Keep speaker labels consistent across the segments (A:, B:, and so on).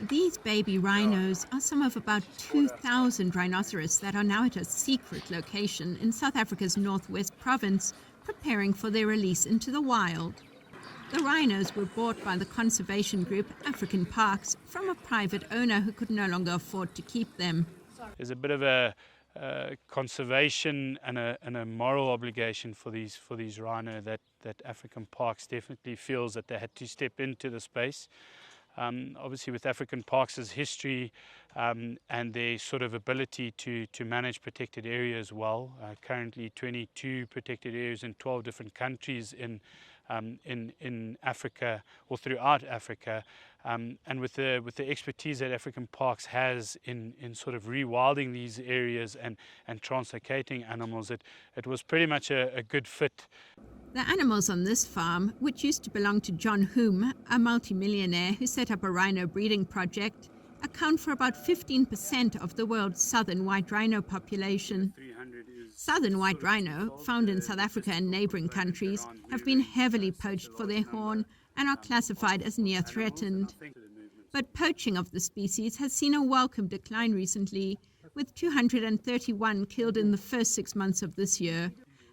A: These baby rhinos are some of about 2,000 rhinoceros that are now at a secret location in South Africa's northwest province, preparing for their release into the wild. The rhinos were bought by the conservation group African Parks from a private owner who could no longer afford to keep them.
B: There's a bit of a conservation and a moral obligation for these rhino that African Parks definitely feels that they had to step into the space. Obviously with African Parks' history and their sort of ability to manage protected areas well, currently 22 protected areas in 12 different countries in Africa or throughout Africa, and with the expertise that African Parks has in sort of rewilding these areas and translocating animals, it was pretty much a good fit.
A: The animals on this farm, which used to belong to John Hume, a multimillionaire who set up a rhino breeding project, account for about 15% of the world's southern white rhino population. Southern white rhino, found in South Africa and neighboring countries, have been heavily poached for their horn and are classified as near threatened. But poaching of the species has seen a welcome decline recently, with 231 killed in the first 6 months of this year,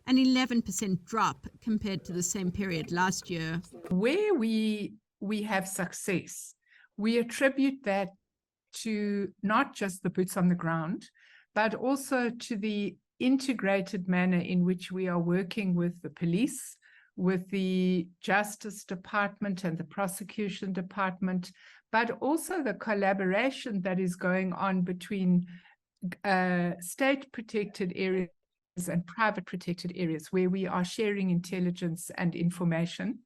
A: an 11% drop compared to the same period last year.
C: Where we have success, we attribute that to not just the boots on the ground, but also to the integrated manner in which we are working with the police, with the Justice Department and the Prosecution Department, but also the collaboration that is going on between state-protected areas and private protected areas where we are sharing intelligence and information.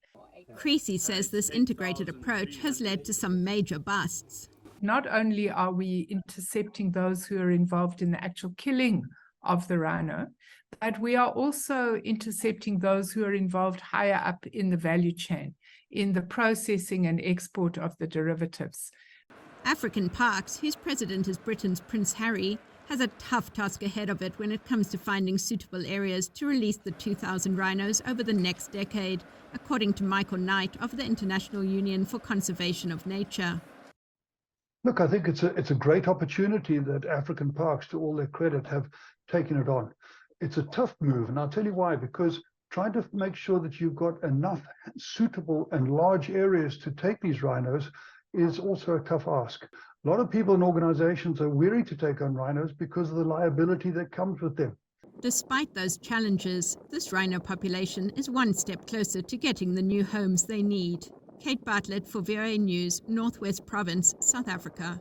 A: Creasy says this integrated approach has led to some major busts.
C: Not only are we intercepting those who are involved in the actual killing of the rhino, but we are also intercepting those who are involved higher up in the value chain, in the processing and export of the derivatives.
A: African Parks, whose president is Britain's Prince Harry, has a tough task ahead of it when it comes to finding suitable areas to release the 2,000 rhinos over the next decade, according to Michael Knight of the International Union for Conservation of Nature.
D: Look, I think it's a great opportunity that African Parks, to all their credit, have taken it on. It's a tough move, and I'll tell you why, because trying to make sure that you've got enough suitable and large areas to take these rhinos is also a tough ask. A lot of people and organizations are weary to take on rhinos because of the liability that comes with them.
A: Despite those challenges, this rhino population is one step closer to getting the new homes they need. Kate Bartlett for VOA News, Northwest Province, South Africa.